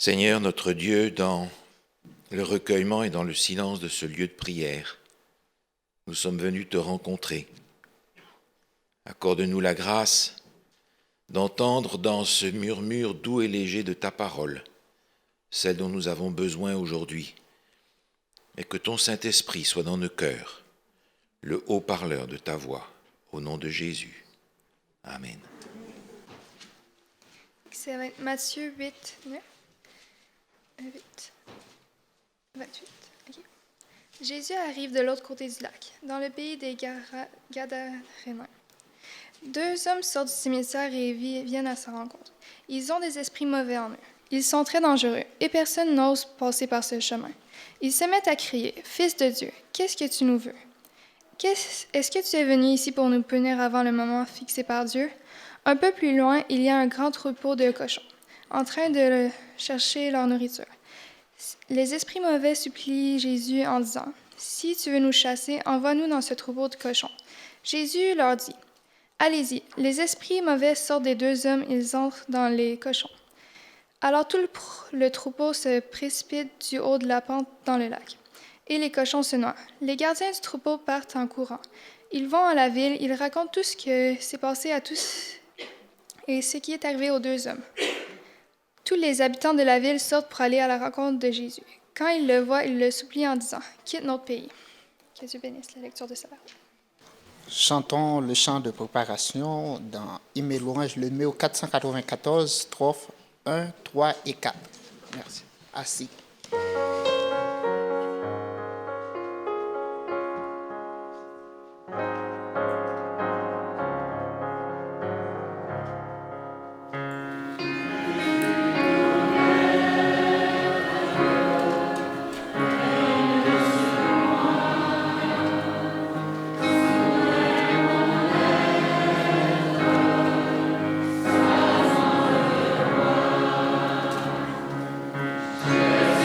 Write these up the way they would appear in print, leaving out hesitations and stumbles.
Seigneur notre Dieu, dans le recueillement et dans le silence de ce lieu de prière, nous sommes venus te rencontrer. Accorde-nous la grâce d'entendre dans ce murmure doux et léger de ta parole, celle dont nous avons besoin aujourd'hui, et que ton Saint-Esprit soit dans nos cœurs, le haut-parleur de ta voix, au nom de Jésus. Amen. Ça va être Matthieu 8, 9. 28. Okay. Jésus arrive de l'autre côté du lac, dans le pays des Gadaréens. Deux hommes sortent du cimetière et viennent à sa rencontre. Ils ont des esprits mauvais en eux. Ils sont très dangereux et personne n'ose passer par ce chemin. Ils se mettent à crier « Fils de Dieu, qu'est-ce que tu nous veux? Est-ce que tu es venu ici pour nous punir avant le moment fixé par Dieu? » Un peu plus loin, il y a un grand troupeau de cochons, en train de chercher leur nourriture. Les esprits mauvais supplient Jésus en disant « Si tu veux nous chasser, envoie-nous dans ce troupeau de cochons. » Jésus leur dit « Allez-y, les esprits mauvais sortent des deux hommes, ils entrent dans les cochons. » Alors tout le troupeau se précipite du haut de la pente dans le lac, et les cochons se noient. Les gardiens du troupeau partent en courant. Ils vont à la ville, ils racontent tout ce qui s'est passé à tous et ce qui est arrivé aux deux hommes. Tous les habitants de la ville sortent pour aller à la rencontre de Jésus. Quand ils le voient, ils le supplient en disant « Quitte notre pays. » Que Dieu bénisse la lecture de sa parole. Chantons le chant de préparation dans Hymne et louange, le numéro 494, strophes 1, 3 et 4. Merci. Assis. Yeah.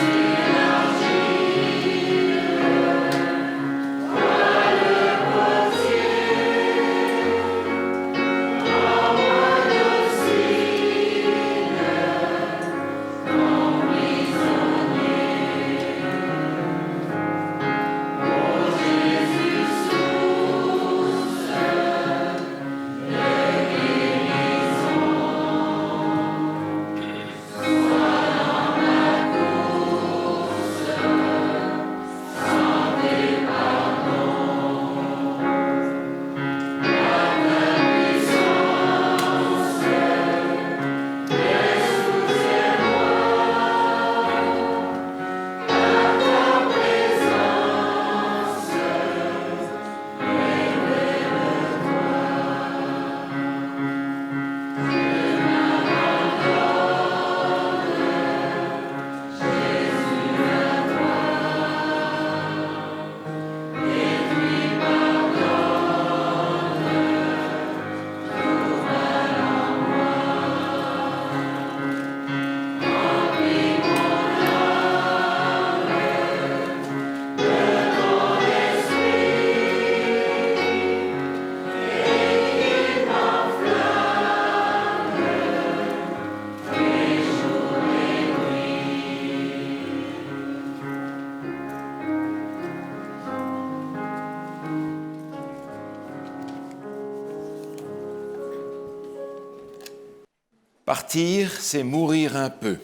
Partir, c'est mourir un peu.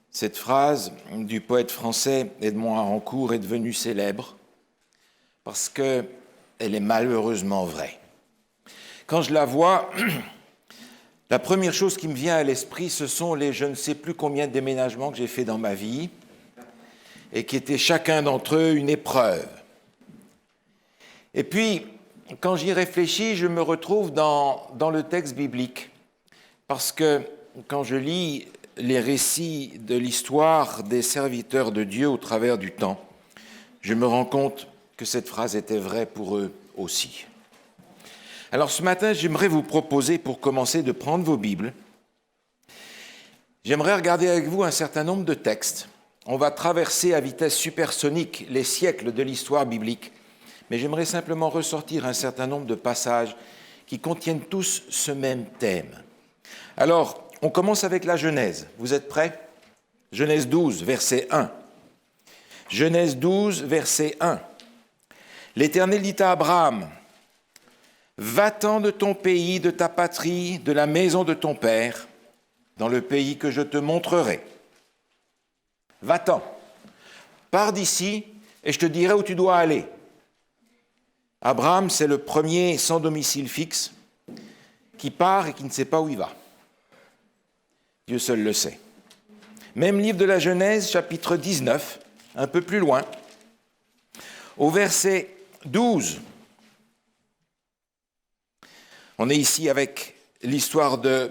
Cette phrase du poète français Edmond Haraucourt est devenue célèbre parce qu'elle est malheureusement vraie. Quand je la vois, la première chose qui me vient à l'esprit, ce sont les je ne sais plus combien de déménagements que j'ai fait dans ma vie et qui étaient chacun d'entre eux une épreuve. Et puis, quand j'y réfléchis, je me retrouve dans le texte biblique. Parce que quand je lis les récits de l'histoire des serviteurs de Dieu au travers du temps, je me rends compte que cette phrase était vraie pour eux aussi. Alors ce matin, j'aimerais vous proposer, pour commencer, de prendre vos Bibles. J'aimerais regarder avec vous un certain nombre de textes. On va traverser à vitesse supersonique les siècles de l'histoire biblique, mais j'aimerais simplement ressortir un certain nombre de passages qui contiennent tous ce même thème. Alors, on commence avec la Genèse. Vous êtes prêts ? Genèse 12, verset 1. Genèse 12, verset 1. L'Éternel dit à Abraham, « Va-t'en de ton pays, de ta patrie, de la maison de ton père, dans le pays que je te montrerai. Va-t'en, pars d'ici et je te dirai où tu dois aller. » Abraham, c'est le premier sans domicile fixe qui part et qui ne sait pas où il va. Dieu seul le sait. Même livre de la Genèse, chapitre 19, un peu plus loin, au verset 12. On est ici avec l'histoire de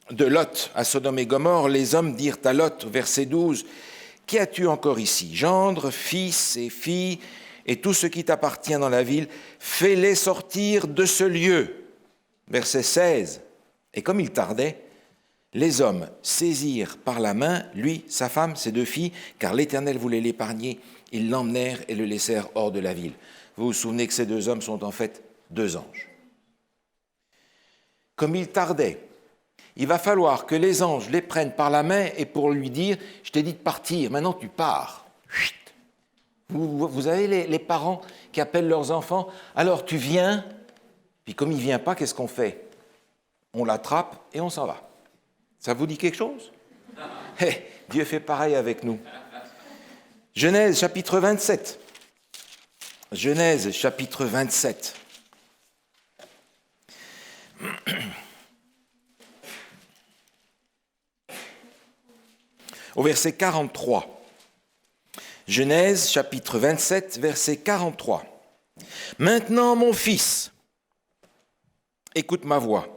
Lot à Sodome et Gomorrhe. Les hommes dirent à Lot, au verset 12, « Qui as-tu encore ici? Gendre, fils et filles, et tout ce qui t'appartient dans la ville, fais-les sortir de ce lieu. » Verset 16. Et comme il tardait, les hommes saisirent par la main, lui, sa femme, ses 2 filles, car l'Éternel voulait l'épargner. Ils l'emmenèrent et le laissèrent hors de la ville. Vous vous souvenez que ces 2 hommes sont en fait 2 anges. Comme il tardait, il va falloir que les anges les prennent par la main et pour lui dire « Je t'ai dit de partir, maintenant tu pars. » Vous avez les parents qui appellent leurs enfants « Alors tu viens ?» Puis comme il ne vient pas, qu'est-ce qu'on fait? On l'attrape et on s'en va. Ça vous dit quelque chose? Dieu fait pareil avec nous. Genèse chapitre 27. Genèse chapitre 27. Au verset 43. Genèse chapitre 27, verset 43. « Maintenant, mon fils, écoute ma voix.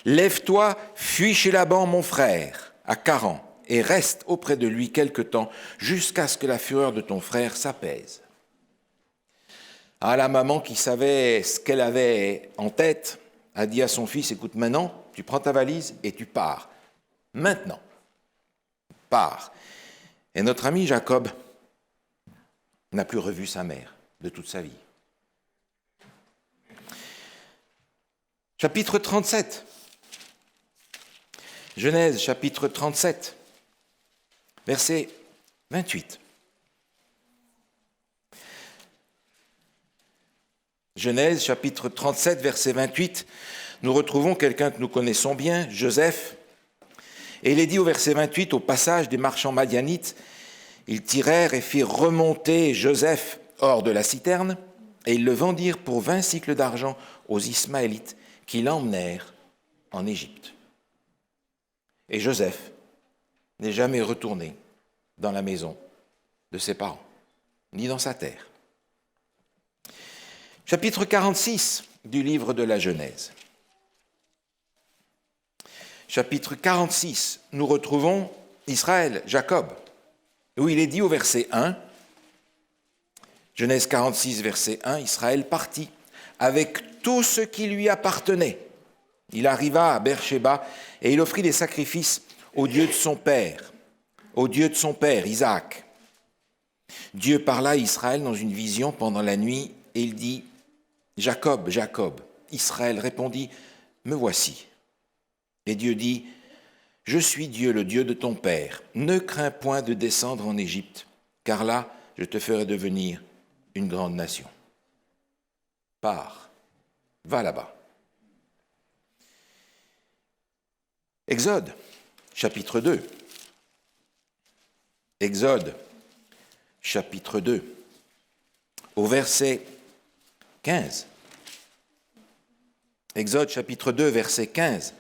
Lève-toi, fuis chez Laban, mon frère, à Charan, et reste auprès de lui quelque temps, jusqu'à ce que la fureur de ton frère s'apaise. » Ah, la maman qui savait ce qu'elle avait en tête a dit à son fils, « Écoute, maintenant, tu prends ta valise et tu pars. Maintenant, pars. » Et notre ami Jacob n'a plus revu sa mère de toute sa vie. Chapitre 37. Genèse, chapitre 37, verset 28. Genèse, chapitre 37, verset 28, nous retrouvons quelqu'un que nous connaissons bien, Joseph. Et il est dit au verset 28, au passage des marchands madianites, ils tirèrent et firent remonter Joseph hors de la citerne, et ils le vendirent pour 20 sicles d'argent aux Ismaélites, qui l'emmenèrent en Égypte. Et Joseph n'est jamais retourné dans la maison de ses parents, ni dans sa terre. Chapitre 46 du livre de la Genèse. Chapitre 46, nous retrouvons Israël, Jacob, où il est dit au verset 1, Genèse 46, verset 1, Israël partit avec tout ce qui lui appartenait. Il arriva à Beersheba et il offrit des sacrifices au Dieu de son père, Isaac. Dieu parla à Israël dans une vision pendant la nuit et il dit « Jacob, Jacob ». Israël répondit « Me voici ». Et Dieu dit « Je suis Dieu, le Dieu de ton père. Ne crains point de descendre en Égypte, car là, je te ferai devenir une grande nation. Pars, va là-bas. » Exode, chapitre 2. Exode, chapitre 2, au verset 15. Exode, chapitre 2, verset 15.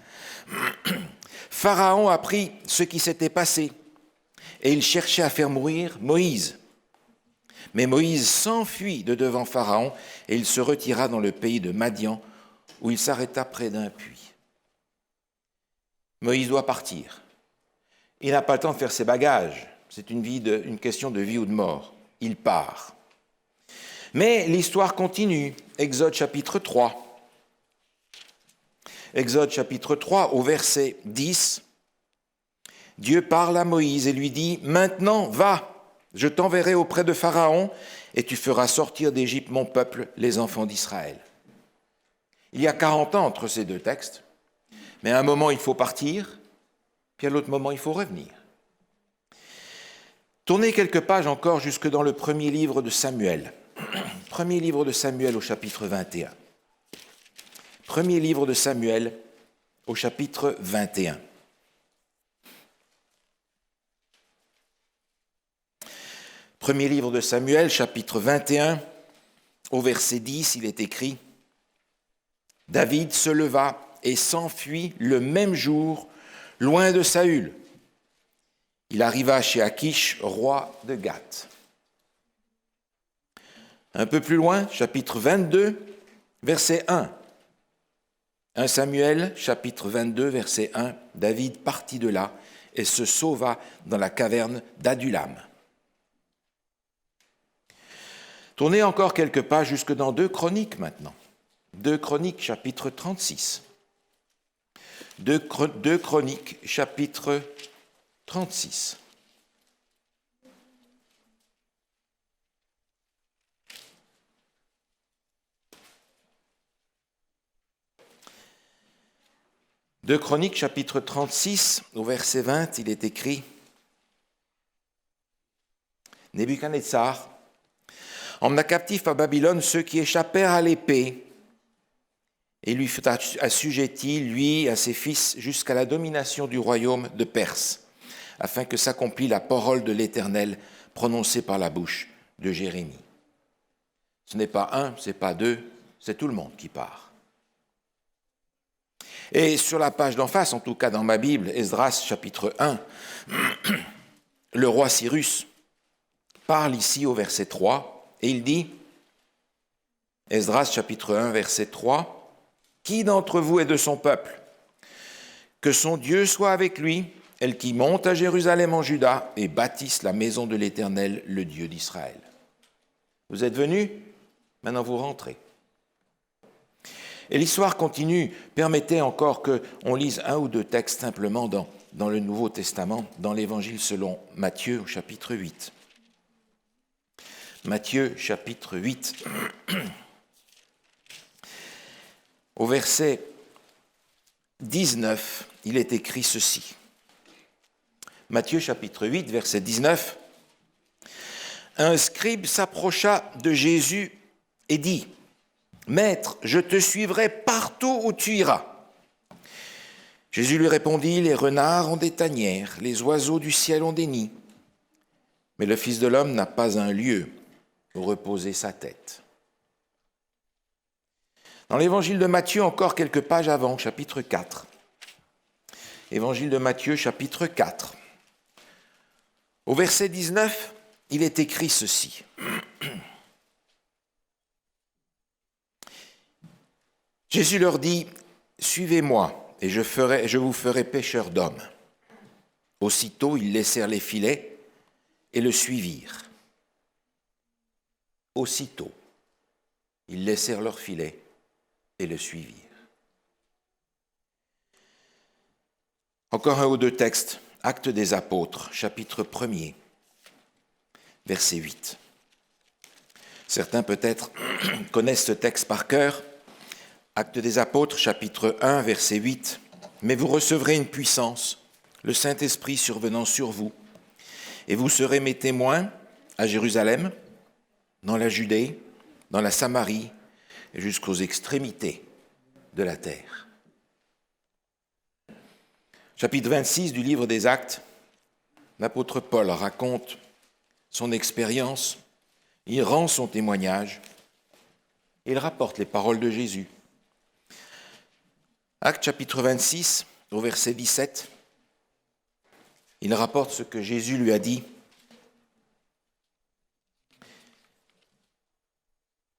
Pharaon apprit ce qui s'était passé, et il cherchait à faire mourir Moïse. Mais Moïse s'enfuit de devant Pharaon, et il se retira dans le pays de Madian, où il s'arrêta près d'un puits. Moïse doit partir. Il n'a pas le temps de faire ses bagages. C'est une question de vie ou de mort. Il part. Mais l'histoire continue. Exode chapitre 3. Exode chapitre 3, au verset 10. Dieu parle à Moïse et lui dit « Maintenant, va, je t'enverrai auprès de Pharaon et tu feras sortir d'Égypte mon peuple, les enfants d'Israël. » Il y a 40 ans entre ces deux textes, mais à un moment il faut partir, puis à l'autre moment il faut revenir. Tournez quelques pages encore jusque dans le premier livre de Samuel. Premier livre de Samuel au chapitre 21. Premier livre de Samuel au chapitre 21. Premier livre de Samuel, chapitre 21, au verset 10, il est écrit « David se leva et s'enfuit le même jour, loin de Saül. Il arriva chez Achish, roi de Gath. » Un peu plus loin, chapitre 22, verset 1. 1 Samuel, chapitre 22, verset 1. David partit de là et se sauva dans la caverne d'Adulam. Tournez encore quelques pages jusque dans 2 Chroniques maintenant. 2 Chroniques, chapitre 36. 2 Chroniques, chapitre 36. Deux Chroniques, chapitre 36, au verset 20, il est écrit « Nebuchadnezzar emmena captifs à Babylone ceux qui échappèrent à l'épée et lui fut assujetti, lui et à ses fils, jusqu'à la domination du royaume de Perse, afin que s'accomplît la parole de l'Éternel prononcée par la bouche de Jérémie. » Ce n'est pas un, ce n'est pas deux, c'est tout le monde qui part. Et sur la page d'en face, en tout cas dans ma Bible, Esdras chapitre 1, le roi Cyrus parle ici au verset 3, et il dit, Esdras chapitre 1, verset 3, « Qui d'entre vous est de son peuple? Que son Dieu soit avec lui, elle qui monte à Jérusalem en Juda et bâtisse la maison de l'Éternel, le Dieu d'Israël. » Vous êtes venus, maintenant vous rentrez. Et l'histoire continue. Permettez encore qu'on lise un ou deux textes simplement dans le Nouveau Testament, dans l'Évangile selon Matthieu au chapitre 8. Matthieu chapitre 8, au verset 19, il est écrit ceci. Matthieu chapitre 8, verset 19. Un scribe s'approcha de Jésus et dit, « Maître, je te suivrai partout où tu iras. » Jésus lui répondit, « Les renards ont des tanières, les oiseaux du ciel ont des nids, mais le Fils de l'homme n'a pas un lieu où reposer sa tête. » Dans l'évangile de Matthieu, encore quelques pages avant, chapitre 4. Évangile de Matthieu, chapitre 4. Au verset 19, il est écrit ceci. Jésus leur dit, « Suivez-moi, et je vous ferai pêcheurs d'hommes. » Aussitôt, ils laissèrent les filets et le suivirent. Aussitôt, ils laissèrent leurs filets et le suivirent. Encore un ou deux textes. Actes des Apôtres, chapitre 1er, verset 8. Certains peut-être connaissent ce texte par cœur. Actes des Apôtres, chapitre 1, verset 8. « Mais vous recevrez une puissance, le Saint-Esprit survenant sur vous, et vous serez mes témoins à Jérusalem, dans la Judée, dans la Samarie, et jusqu'aux extrémités de la terre. » Chapitre 26 du livre des Actes, l'apôtre Paul raconte son expérience, il rend son témoignage, il rapporte les paroles de Jésus. Actes chapitre 26, au verset 17, il rapporte ce que Jésus lui a dit.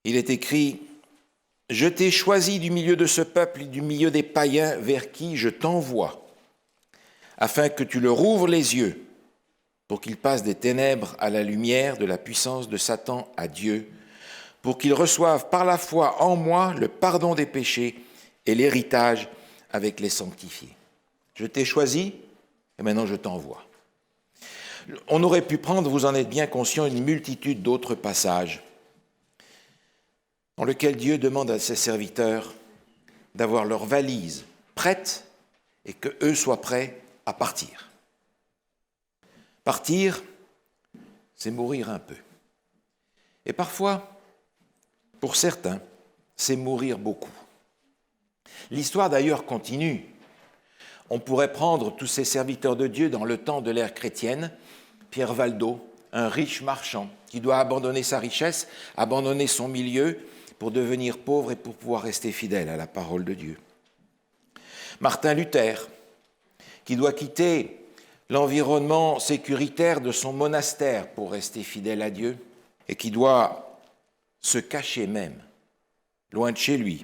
Il est écrit « Je t'ai choisi du milieu de ce peuple et du milieu des païens vers qui je t'envoie, afin que tu leur ouvres les yeux, pour qu'ils passent des ténèbres à la lumière, de la puissance de Satan à Dieu, pour qu'ils reçoivent par la foi en moi le pardon des péchés et l'héritage avec les sanctifiés. Je t'ai choisi et maintenant je t'envoie. » On aurait pu prendre, vous en êtes bien conscient, une multitude d'autres passages dans lesquels Dieu demande à ses serviteurs d'avoir leurs valises prêtes et qu'eux soient prêts à partir. Partir, c'est mourir un peu. Et parfois, pour certains, c'est mourir beaucoup. L'histoire d'ailleurs continue. On pourrait prendre tous ces serviteurs de Dieu dans le temps de l'ère chrétienne. Pierre Valdo, un riche marchand qui doit abandonner sa richesse, abandonner son milieu pour devenir pauvre et pour pouvoir rester fidèle à la parole de Dieu. Martin Luther, qui doit quitter l'environnement sécuritaire de son monastère pour rester fidèle à Dieu et qui doit se cacher même, loin de chez lui,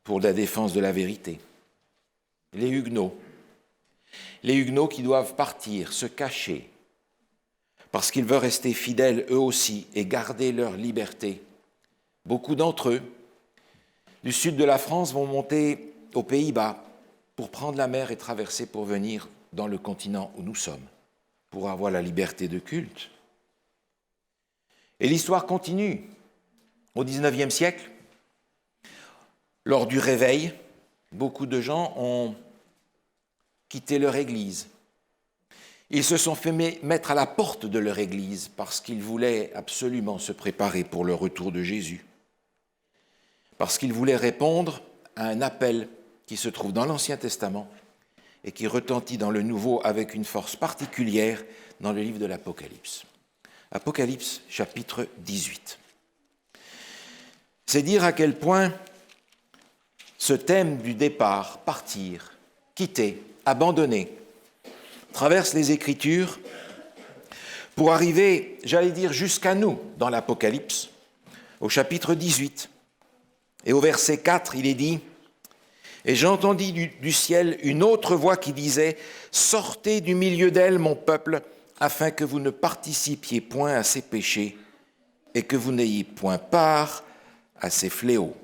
pour la défense de la vérité. Les Huguenots qui doivent partir, se cacher, parce qu'ils veulent rester fidèles eux aussi et garder leur liberté. Beaucoup d'entre eux, du sud de la France, vont monter aux Pays-Bas pour prendre la mer et traverser pour venir dans le continent où nous sommes, pour avoir la liberté de culte. Et l'histoire continue. Au XIXe siècle, lors du réveil, beaucoup de gens ont quitté leur église. Ils se sont fait mettre à la porte de leur église parce qu'ils voulaient absolument se préparer pour le retour de Jésus. Parce qu'ils voulaient répondre à un appel qui se trouve dans l'Ancien Testament et qui retentit dans le Nouveau avec une force particulière dans le livre de l'Apocalypse. Apocalypse chapitre 18. C'est dire à quel point ce thème du départ, partir, quitter, abandonner, traverse les Écritures pour arriver, j'allais dire, jusqu'à nous dans l'Apocalypse, au chapitre 18. Et au verset 4, il est dit « Et j'entendis du ciel une autre voix qui disait « Sortez du milieu d'elle, mon peuple, afin que vous ne participiez point à ses péchés et que vous n'ayez point part à ses fléaux. »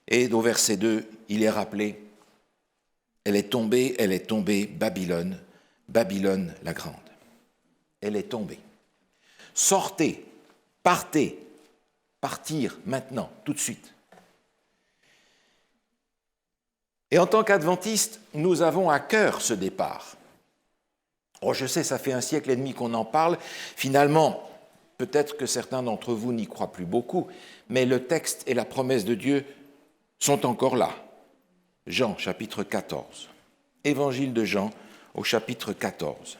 Et au verset 2, il est rappelé « Elle est tombée, Babylone, Babylone la grande. » Elle est tombée. Sortez, partez, partir maintenant, tout de suite. Et en tant qu'adventistes, nous avons à cœur ce départ. Oh, je sais, ça fait 1 siècle et demi qu'on en parle. Finalement, peut-être que certains d'entre vous n'y croient plus beaucoup, mais le texte et la promesse de Dieu sont encore là. Jean, chapitre 14. Évangile de Jean, au chapitre 14.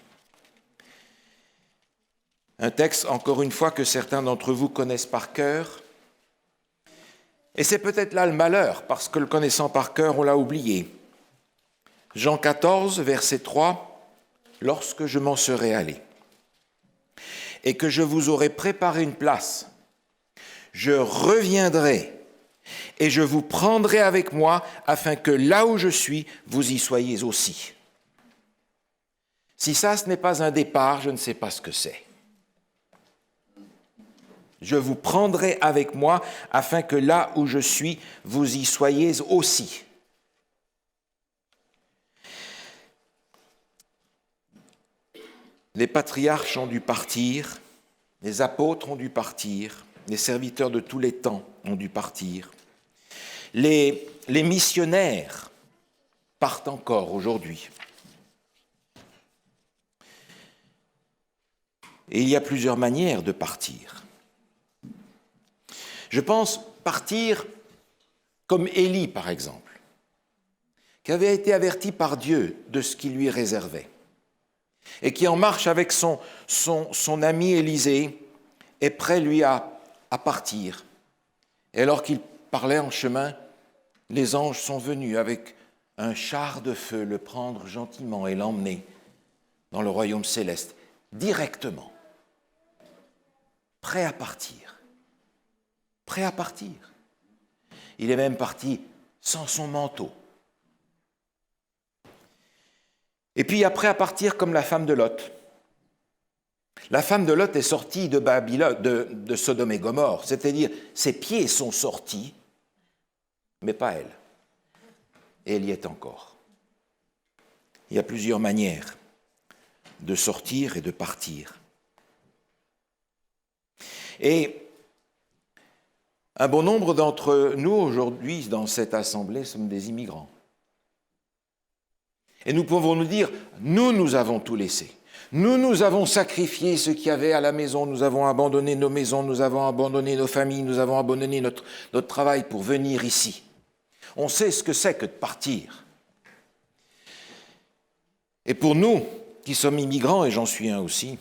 Un texte, encore une fois, que certains d'entre vous connaissent par cœur. Et c'est peut-être là le malheur, parce que le connaissant par cœur, on l'a oublié. Jean 14, verset 3, « Lorsque je m'en serai allé, et que je vous aurai préparé une place, je reviendrai, et je vous prendrai avec moi, afin que là où je suis, vous y soyez aussi. » Si ça, ce n'est pas un départ, je ne sais pas ce que c'est. Je vous prendrai avec moi, afin que là où je suis, vous y soyez aussi. Les patriarches ont dû partir, les apôtres ont dû partir, les serviteurs de tous les temps ont dû partir. Les missionnaires partent encore aujourd'hui. Et il y a plusieurs manières de partir. Je pense partir comme Élie, par exemple, qui avait été averti par Dieu de ce qu'il lui réservait, et qui, en marche avec son ami Élisée, est prêt, lui, à partir. Et alors qu'il parlait en chemin, les anges sont venus avec un char de feu le prendre gentiment et l'emmener dans le royaume céleste, directement. Prêt à partir. Prêt à partir. Il est même parti sans son manteau. Et puis après à partir comme la femme de Lot. La femme de Lot est sortie de Babylone, de Sodome et Gomorrhe, c'est-à-dire ses pieds sont sortis, mais pas elle. Et elle y est encore. Il y a plusieurs manières de sortir et de partir. Et un bon nombre d'entre nous aujourd'hui dans cette assemblée sommes des immigrants. Et nous pouvons nous dire, nous avons tout laissé. Nous avons sacrifié ce qu'il y avait à la maison, nous avons abandonné nos maisons, nous avons abandonné nos familles, nous avons abandonné notre travail pour venir ici. On sait ce que c'est que de partir. Et pour nous, qui sommes immigrants, et j'en suis un aussi,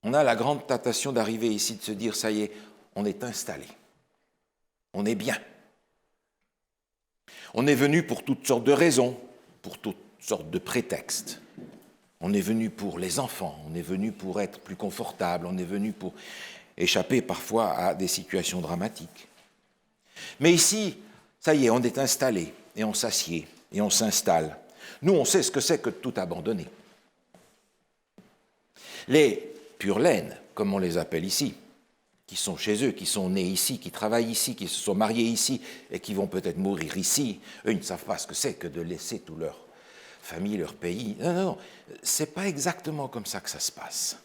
on a la grande tentation d'arriver ici, de se dire, ça y est, on est installé. On est bien. On est venu pour toutes sortes de raisons, pour toutes sortes de prétextes. On est venu pour les enfants, on est venu pour être plus confortable, on est venu pour échapper parfois à des situations dramatiques. Mais ici, ça y est, on est installé, et on s'assied, et on s'installe. Nous, on sait ce que c'est que de tout abandonner. Les pure laine, comme on les appelle ici, qui sont chez eux, qui sont nés ici, qui travaillent ici, qui se sont mariés ici, et qui vont peut-être mourir ici, eux, ils ne savent pas ce que c'est que de laisser tout leur famille, leur pays. Non, c'est pas exactement comme ça que ça se passe.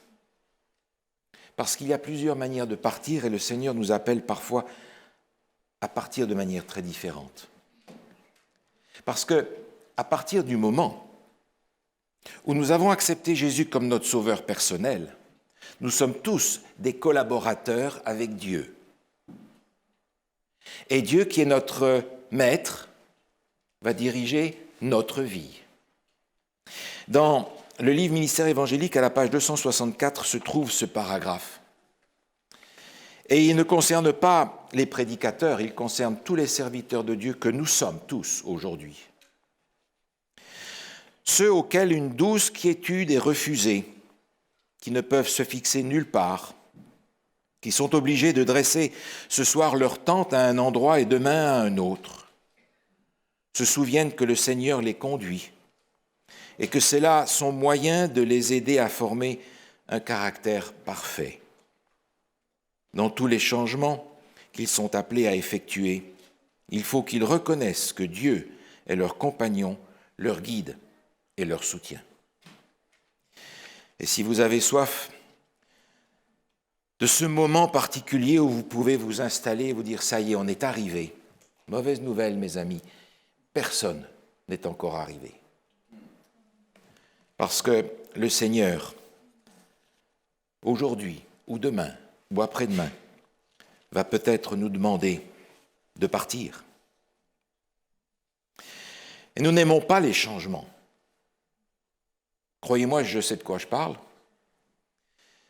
Parce qu'il y a plusieurs manières de partir et le Seigneur nous appelle parfois à partir de manière très différente. Parce que, à partir du moment où nous avons accepté Jésus comme notre sauveur personnel, nous sommes tous des collaborateurs avec Dieu. Et Dieu, qui est notre maître, va diriger notre vie. Dans le livre Ministère évangélique, à la page 264, se trouve ce paragraphe. Et il ne concerne pas les prédicateurs, il concerne tous les serviteurs de Dieu que nous sommes tous aujourd'hui. Ceux auxquels une douce quiétude est refusée, qui ne peuvent se fixer nulle part, qui sont obligés de dresser ce soir leur tente à un endroit et demain à un autre, se souviennent que le Seigneur les conduit et que c'est là son moyen de les aider à former un caractère parfait. Dans tous les changements qu'ils sont appelés à effectuer, il faut qu'ils reconnaissent que Dieu est leur compagnon, leur guide et leur soutien. Et si vous avez soif de ce moment particulier où vous pouvez vous installer et vous dire « ça y est, on est arrivé », mauvaise nouvelle, mes amis, personne n'est encore arrivé. Parce que le Seigneur, aujourd'hui ou demain ou après-demain, va peut-être nous demander de partir. Et nous n'aimons pas les changements. Croyez-moi, je sais de quoi je parle.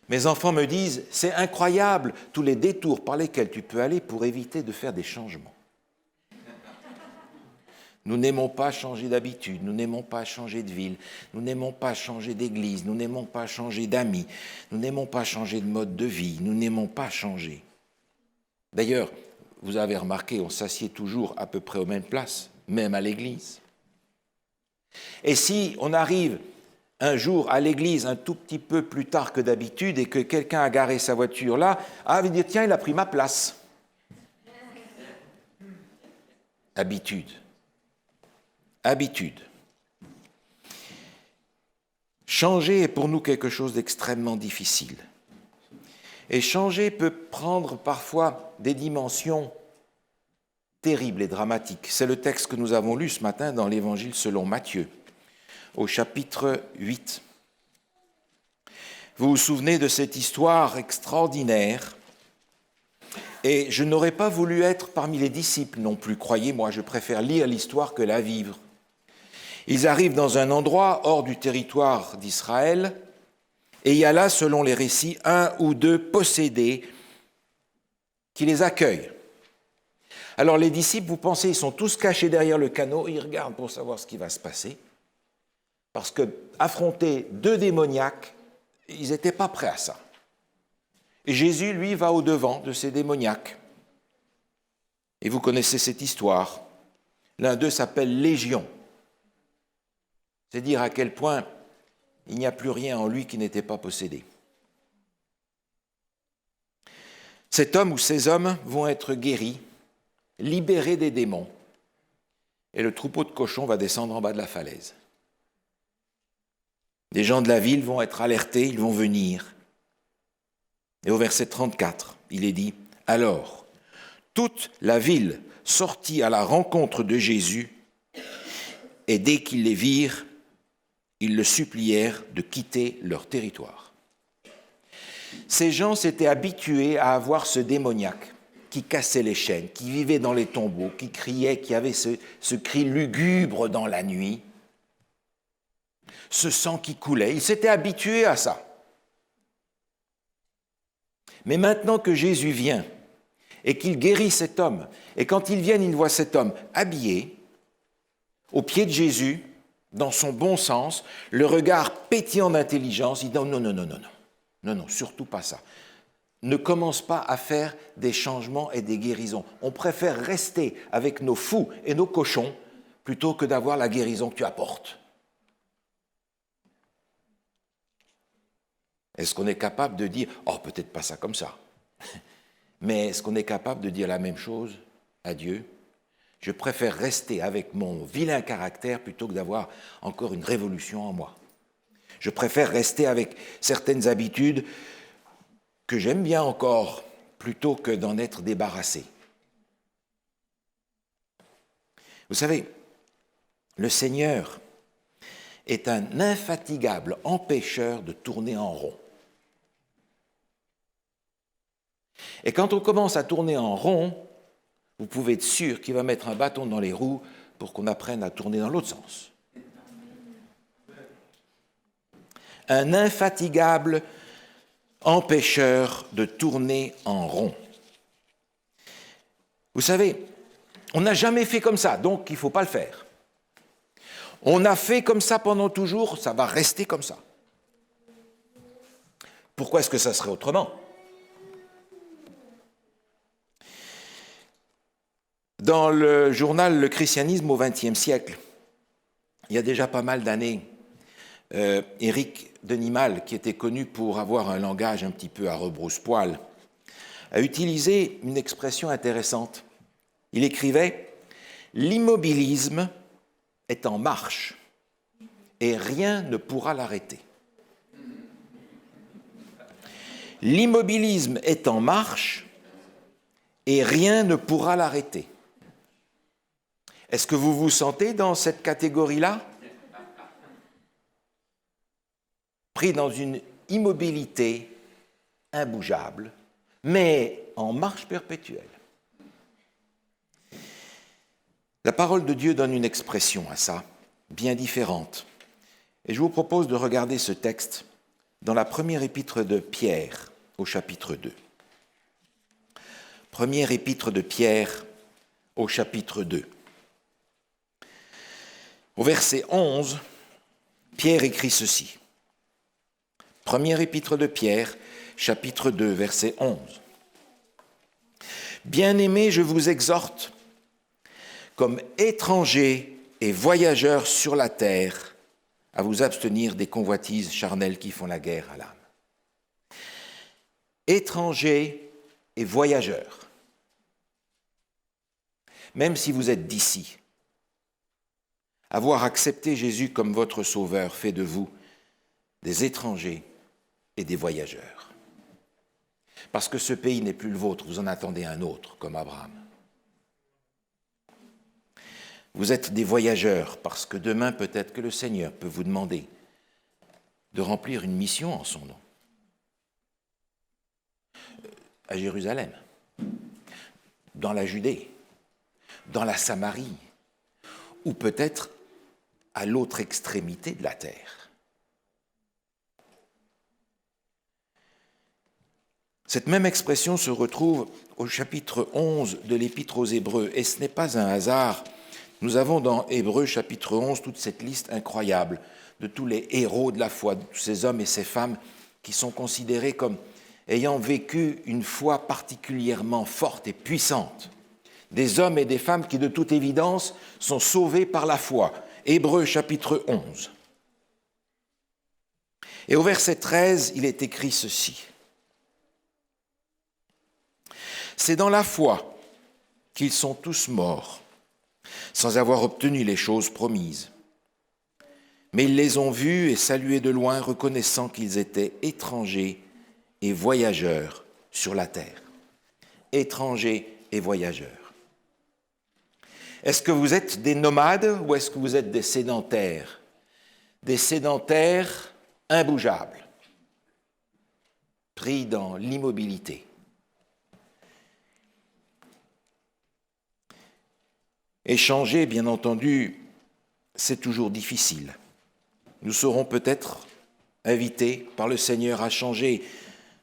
Mes enfants me disent, c'est incroyable tous les détours par lesquels tu peux aller pour éviter de faire des changements. Nous n'aimons pas changer d'habitude, nous n'aimons pas changer de ville, nous n'aimons pas changer d'église, nous n'aimons pas changer d'amis, nous n'aimons pas changer de mode de vie, nous n'aimons pas changer. D'ailleurs, vous avez remarqué, on s'assied toujours à peu près aux mêmes places, même à l'église. Et si on arrive un jour à l'église un tout petit peu plus tard que d'habitude et que quelqu'un a garé sa voiture là, va dire tiens, il a pris ma place. Habitude. Changer est pour nous quelque chose d'extrêmement difficile. Et changer peut prendre parfois des dimensions terribles et dramatiques. C'est le texte que nous avons lu ce matin dans l'Évangile selon Matthieu, au chapitre 8. Vous vous souvenez de cette histoire extraordinaire Et je n'aurais pas voulu être parmi les disciples non plus, croyez-moi, je préfère lire l'histoire que la vivre. Ils arrivent dans un endroit hors du territoire d'Israël, et il y a là, selon les récits, 1 ou 2 possédés qui les accueillent. Alors les disciples, vous pensez, ils sont tous cachés derrière le canot, ils regardent pour savoir ce qui va se passer, parce que affronter 2 démoniaques, ils n'étaient pas prêts à ça. Et Jésus, lui, va au-devant de ces démoniaques. Et vous connaissez cette histoire. L'un d'eux s'appelle Légion. C'est dire à quel point il n'y a plus rien en lui qui n'était pas possédé. Cet homme ou ces hommes vont être guéris, libérés des démons, et le troupeau de cochons va descendre en bas de la falaise. Les gens de la ville vont être alertés, ils vont venir. Et au verset 34, il est dit « Alors, toute la ville sortit à la rencontre de Jésus, et dès qu'ils les virent, ils le supplièrent de quitter leur territoire. » Ces gens s'étaient habitués à avoir ce démoniaque qui cassait les chaînes, qui vivait dans les tombeaux, qui criait, qui avait ce cri lugubre dans la nuit, ce sang qui coulait. Ils s'étaient habitués à ça. Mais maintenant que Jésus vient et qu'il guérit cet homme, et quand ils viennent, ils voient cet homme habillé, au pied de Jésus, dans son bon sens, le regard pétillant d'intelligence, il dit non, surtout pas ça. Ne commence pas à faire des changements et des guérisons. On préfère rester avec nos fous et nos cochons plutôt que d'avoir la guérison que tu apportes. Est-ce qu'on est capable de dire « Oh, peut-être pas ça comme ça », mais est-ce qu'on est capable de dire la même chose à Dieu ? Je préfère rester avec mon vilain caractère plutôt que d'avoir encore une révolution en moi. Je préfère rester avec certaines habitudes que j'aime bien encore plutôt que d'en être débarrassé. Vous savez, le Seigneur est un infatigable empêcheur de tourner en rond. Et quand on commence à tourner en rond, vous pouvez être sûr qu'il va mettre un bâton dans les roues pour qu'on apprenne à tourner dans l'autre sens. Un infatigable empêcheur de tourner en rond. Vous savez, on n'a jamais fait comme ça, donc il ne faut pas le faire. On a fait comme ça pendant toujours, ça va rester comme ça. Pourquoi est-ce que ça serait autrement ? Dans le journal Le Christianisme au XXe siècle, il y a déjà pas mal d'années, Éric Denimal, qui était connu pour avoir un langage un petit peu à rebrousse-poil, a utilisé une expression intéressante. Il écrivait « L'immobilisme est en marche et rien ne pourra l'arrêter. » L'immobilisme est en marche et rien ne pourra l'arrêter. Est-ce que vous vous sentez dans cette catégorie-là ? Pris dans une immobilité imbougeable, mais en marche perpétuelle. La parole de Dieu donne une expression à ça, bien différente. Et je vous propose de regarder ce texte dans la première épître de Pierre, au chapitre 2. Première épître de Pierre, au chapitre 2. Au verset 11, Pierre écrit ceci. Première épître de Pierre, chapitre 2, verset 11. « Bien-aimés, je vous exhorte, comme étrangers et voyageurs sur la terre, à vous abstenir des convoitises charnelles qui font la guerre à l'âme. » Étrangers et voyageurs. Même si vous êtes d'ici, avoir accepté Jésus comme votre sauveur fait de vous des étrangers et des voyageurs. Parce que ce pays n'est plus le vôtre, vous en attendez un autre, comme Abraham. Vous êtes des voyageurs, parce que demain, peut-être que le Seigneur peut vous demander de remplir une mission en son nom. À Jérusalem. dans la Judée, dans la Samarie, ou peut-être à l'autre extrémité de la terre. Cette même expression se retrouve au chapitre 11 de l'Épître aux Hébreux, et ce n'est pas un hasard. Nous avons dans Hébreux chapitre 11 toute cette liste incroyable de tous les héros de la foi, de tous ces hommes et ces femmes qui sont considérés comme ayant vécu une foi particulièrement forte et puissante. Des hommes et des femmes qui, de toute évidence, sont sauvés par la foi. Hébreux chapitre 11. Et au verset 13, il est écrit ceci. C'est dans la foi qu'ils sont tous morts, sans avoir obtenu les choses promises. Mais ils les ont vus et salués de loin, reconnaissant qu'ils étaient étrangers et voyageurs sur la terre. Étrangers et voyageurs. Est-ce que vous êtes des nomades ou est-ce que vous êtes des sédentaires? Des sédentaires imbougeables, pris dans l'immobilité. Échanger, bien entendu, c'est toujours difficile. Nous serons peut-être invités par le Seigneur à changer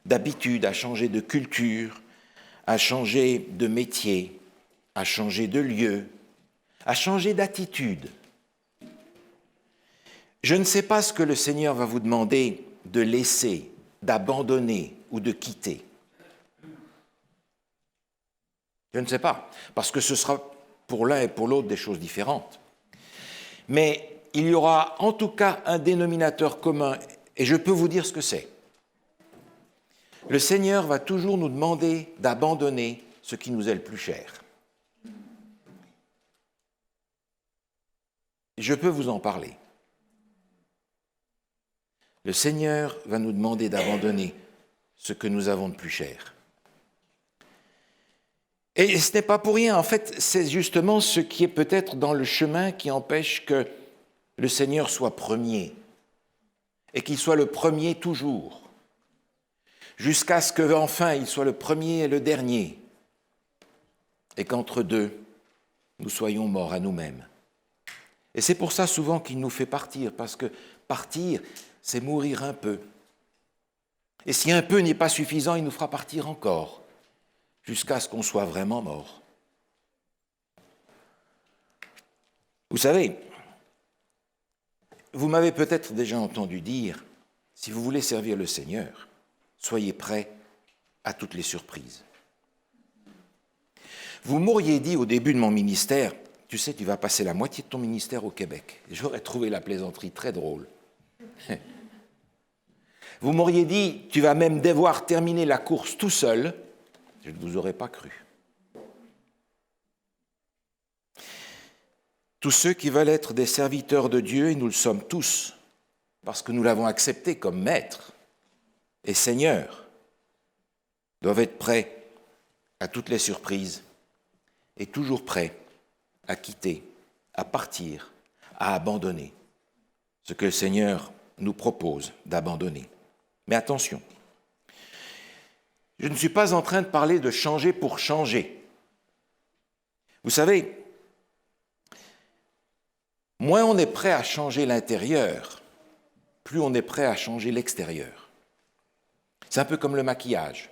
d'habitude, à changer de culture, à changer de métier, à changer de lieu, à changer d'attitude. Je ne sais pas ce que le Seigneur va vous demander de laisser, d'abandonner ou de quitter. Je ne sais pas, parce que ce sera pour l'un et pour l'autre des choses différentes. Mais il y aura en tout cas un dénominateur commun, et je peux vous dire ce que c'est. Le Seigneur va toujours nous demander d'abandonner ce qui nous est le plus cher. Je peux vous en parler. Le Seigneur va nous demander d'abandonner ce que nous avons de plus cher. Et ce n'est pas pour rien, en fait, c'est justement ce qui est peut-être dans le chemin qui empêche que le Seigneur soit premier, et qu'il soit le premier toujours, jusqu'à ce qu'enfin il soit le premier et le dernier, et qu'entre deux, nous soyons morts à nous-mêmes. Et c'est pour ça souvent qu'il nous fait partir, parce que partir, c'est mourir un peu. Et si un peu n'est pas suffisant, il nous fera partir encore, jusqu'à ce qu'on soit vraiment mort. Vous savez, vous m'avez peut-être déjà entendu dire, si vous voulez servir le Seigneur, soyez prêts à toutes les surprises. Vous m'auriez dit au début de mon ministère, tu sais, tu vas passer la moitié de ton ministère au Québec. J'aurais trouvé la plaisanterie très drôle. Vous m'auriez dit, tu vas même devoir terminer la course tout seul. Je ne vous aurais pas cru. Tous ceux qui veulent être des serviteurs de Dieu, et nous le sommes tous, parce que nous l'avons accepté comme maître et Seigneur, doivent être prêts à toutes les surprises et toujours prêts à quitter, à partir, à abandonner ce que le Seigneur nous propose d'abandonner. Mais attention, je ne suis pas en train de parler de changer pour changer. Vous savez, moins on est prêt à changer l'intérieur, plus on est prêt à changer l'extérieur. C'est un peu comme le maquillage.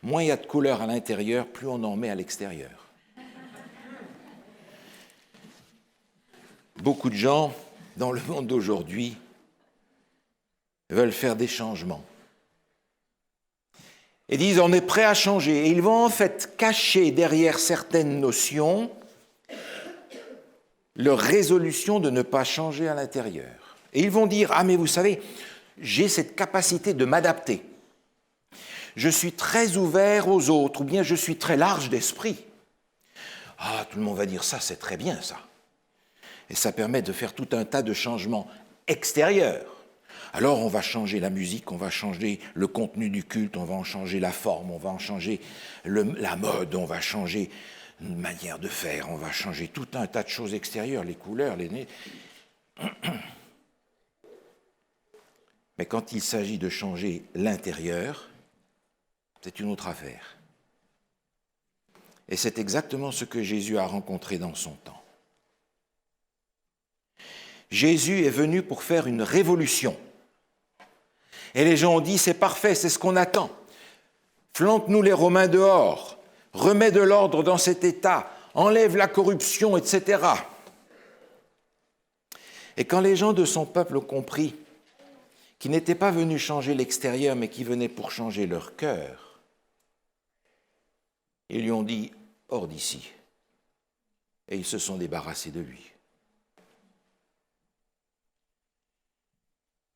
Moins il y a de couleur à l'intérieur, plus on en met à l'extérieur. Beaucoup de gens, dans le monde d'aujourd'hui, veulent faire des changements. Et disent, on est prêt à changer. Et ils vont en fait cacher derrière certaines notions leur résolution de ne pas changer à l'intérieur. Et ils vont dire, ah mais vous savez, j'ai cette capacité de m'adapter. Je suis très ouvert aux autres, ou bien je suis très large d'esprit. Ah, tout le monde va dire ça, c'est très bien ça. Et ça permet de faire tout un tas de changements extérieurs. Alors on va changer la musique, on va changer le contenu du culte, on va en changer la forme, on va en changer la mode, on va changer une manière de faire, on va changer tout un tas de choses extérieures, les couleurs, les nez. Mais quand il s'agit de changer l'intérieur, c'est une autre affaire. Et c'est exactement ce que Jésus a rencontré dans son temps. Jésus est venu pour faire une révolution. Et les gens ont dit, c'est parfait, c'est ce qu'on attend. Flanque-nous les Romains dehors, remets de l'ordre dans cet État, enlève la corruption, etc. Et quand les gens de son peuple ont compris qu'ils n'étaient pas venus changer l'extérieur, mais qu'ils venaient pour changer leur cœur, ils lui ont dit, hors d'ici. Et ils se sont débarrassés de lui.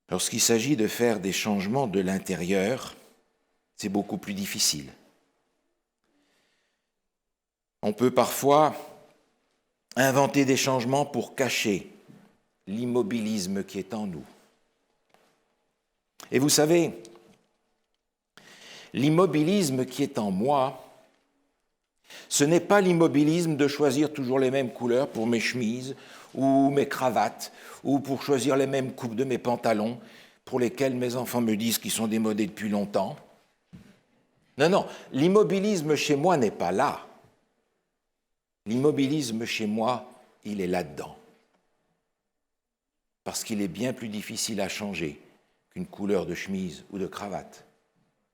Lorsqu'il s'agit de faire des changements de l'intérieur, c'est beaucoup plus difficile. On peut parfois inventer des changements pour cacher l'immobilisme qui est en nous. Et vous savez, l'immobilisme qui est en moi, ce n'est pas l'immobilisme de choisir toujours les mêmes couleurs pour mes chemises ou mes cravates, ou pour choisir les mêmes coupes de mes pantalons, pour lesquels mes enfants me disent qu'ils sont démodés depuis longtemps. Non, non, l'immobilisme chez moi n'est pas là. L'immobilisme chez moi, il est là-dedans. Parce qu'il est bien plus difficile à changer qu'une couleur de chemise ou de cravate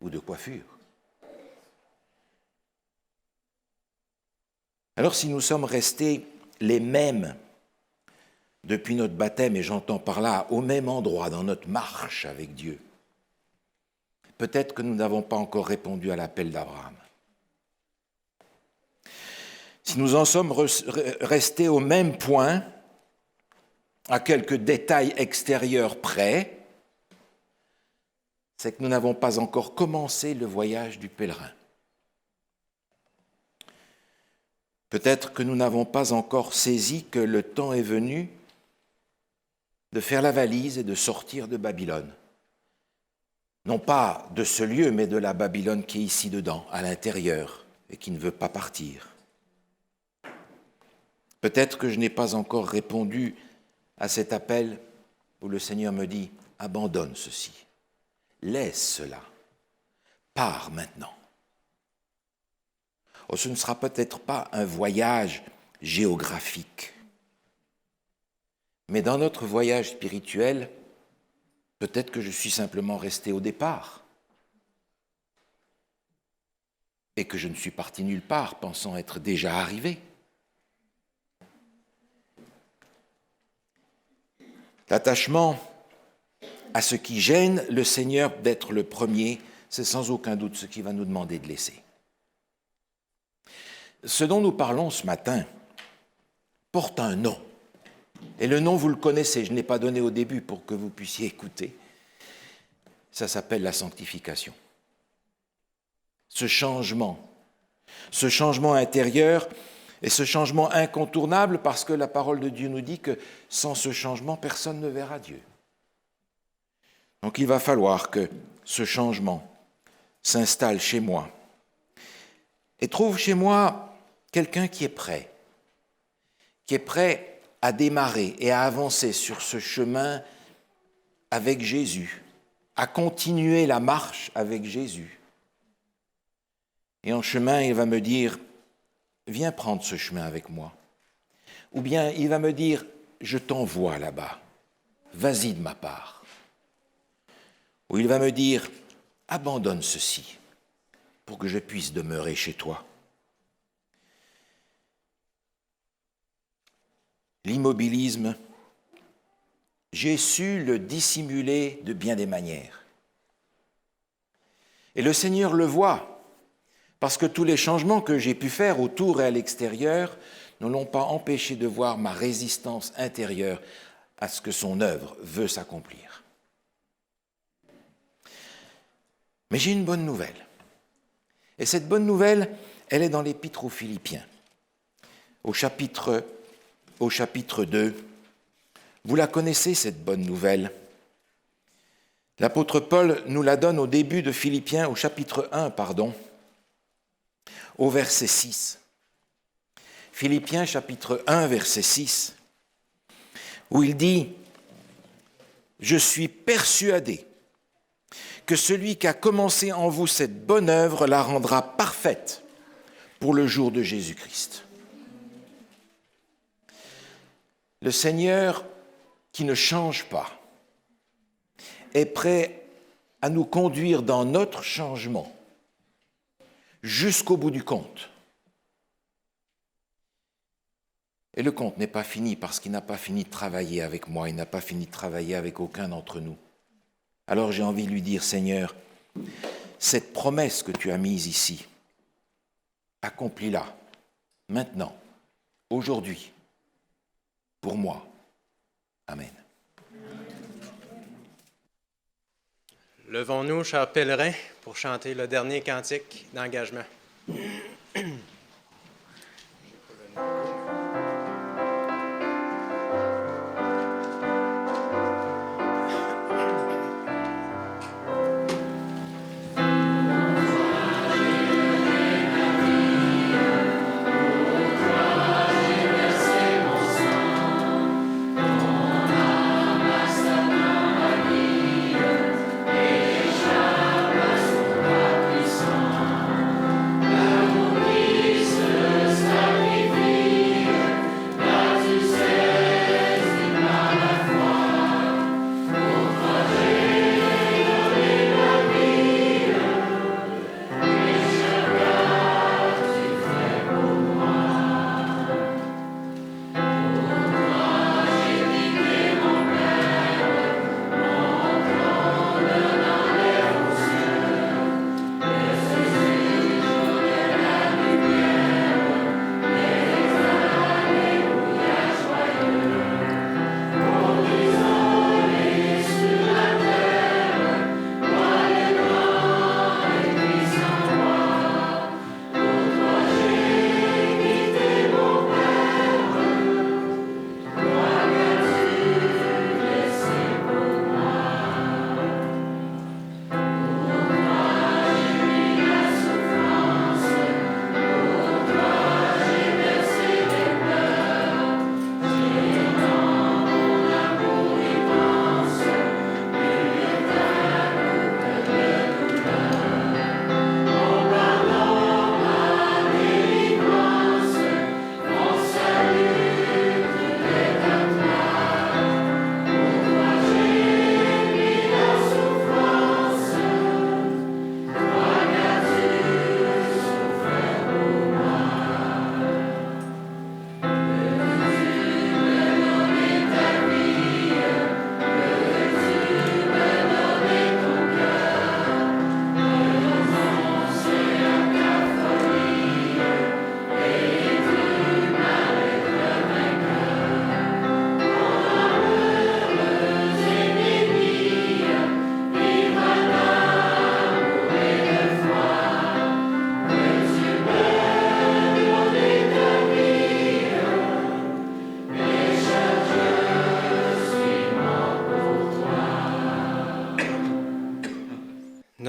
ou de coiffure. Alors si nous sommes restés les mêmes depuis notre baptême, et j'entends par là au même endroit dans notre marche avec Dieu, peut-être que nous n'avons pas encore répondu à l'appel d'Abraham. Si nous en sommes restés au même point, à quelques détails extérieurs près, c'est que nous n'avons pas encore commencé le voyage du pèlerin. Peut-être que nous n'avons pas encore saisi que le temps est venu de faire la valise et de sortir de Babylone. Non pas de ce lieu, mais de la Babylone qui est ici dedans, à l'intérieur, et qui ne veut pas partir. Peut-être que je n'ai pas encore répondu à cet appel où le Seigneur me dit « Abandonne ceci, laisse cela, pars maintenant ». Oh, ce ne sera peut-être pas un voyage géographique, mais dans notre voyage spirituel, peut-être que je suis simplement resté au départ et que je ne suis parti nulle part pensant être déjà arrivé. L'attachement à ce qui gêne le Seigneur d'être le premier, c'est sans aucun doute ce qu'il va nous demander de laisser. Ce dont nous parlons ce matin porte un nom. Et le nom, vous le connaissez, je ne l'ai pas donné au début pour que vous puissiez écouter. Ça s'appelle la sanctification. Ce changement intérieur et ce changement incontournable parce que la parole de Dieu nous dit que sans ce changement, personne ne verra Dieu. Donc il va falloir que ce changement s'installe chez moi et trouve chez moi quelqu'un qui est prêt à démarrer et à avancer sur ce chemin avec Jésus, à continuer la marche avec Jésus. Et en chemin, il va me dire, viens prendre ce chemin avec moi. Ou bien il va me dire, je t'envoie là-bas, vas-y de ma part. Ou il va me dire, abandonne ceci pour que je puisse demeurer chez toi. L'immobilisme, j'ai su le dissimuler de bien des manières. Et le Seigneur le voit, parce que tous les changements que j'ai pu faire autour et à l'extérieur ne l'ont pas empêché de voir ma résistance intérieure à ce que son œuvre veut s'accomplir. Mais j'ai une bonne nouvelle. Et cette bonne nouvelle, elle est dans l'Épître aux Philippiens, au chapitre 2. Vous la connaissez, cette bonne nouvelle. L'apôtre Paul nous la donne au début de Philippiens, au chapitre 1, au verset 6. Philippiens, chapitre 1, verset 6, où il dit « Je suis persuadé que celui qui a commencé en vous cette bonne œuvre la rendra parfaite pour le jour de Jésus-Christ. Le Seigneur, qui ne change pas, est prêt à nous conduire dans notre changement jusqu'au bout du compte. Et le compte n'est pas fini parce qu'il n'a pas fini de travailler avec moi, il n'a pas fini de travailler avec aucun d'entre nous. Alors j'ai envie de lui dire, Seigneur, cette promesse que tu as mise ici, accomplis-la, maintenant, aujourd'hui, pour moi. Amen. Levons-nous, chers pèlerins, pour chanter le dernier cantique d'engagement.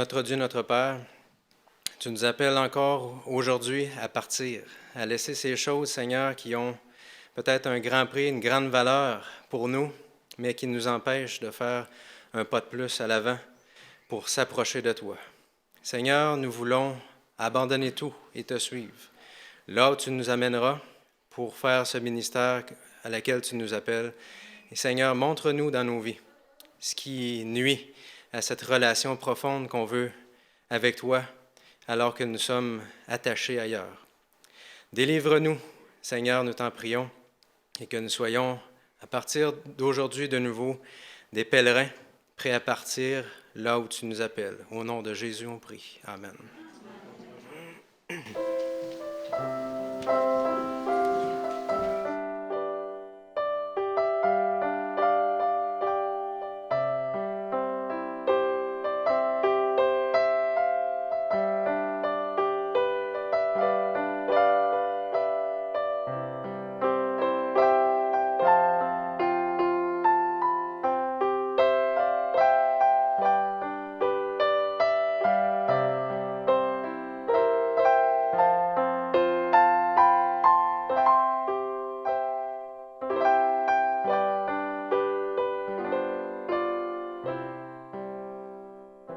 Notre Dieu, notre Père, tu nous appelles encore aujourd'hui à partir, à laisser ces choses, Seigneur, qui ont peut-être un grand prix, une grande valeur pour nous, mais qui nous empêchent de faire un pas de plus à l'avant pour s'approcher de toi. Seigneur, nous voulons abandonner tout et te suivre. Là où tu nous amèneras pour faire ce ministère à laquelle tu nous appelles. Et Seigneur, montre-nous dans nos vies ce qui nuit à cette relation profonde qu'on veut avec toi, alors que nous sommes attachés ailleurs. Délivre-nous, Seigneur, nous t'en prions, et que nous soyons, à partir d'aujourd'hui de nouveau, des pèlerins prêts à partir là où tu nous appelles. Au nom de Jésus, on prie. Amen.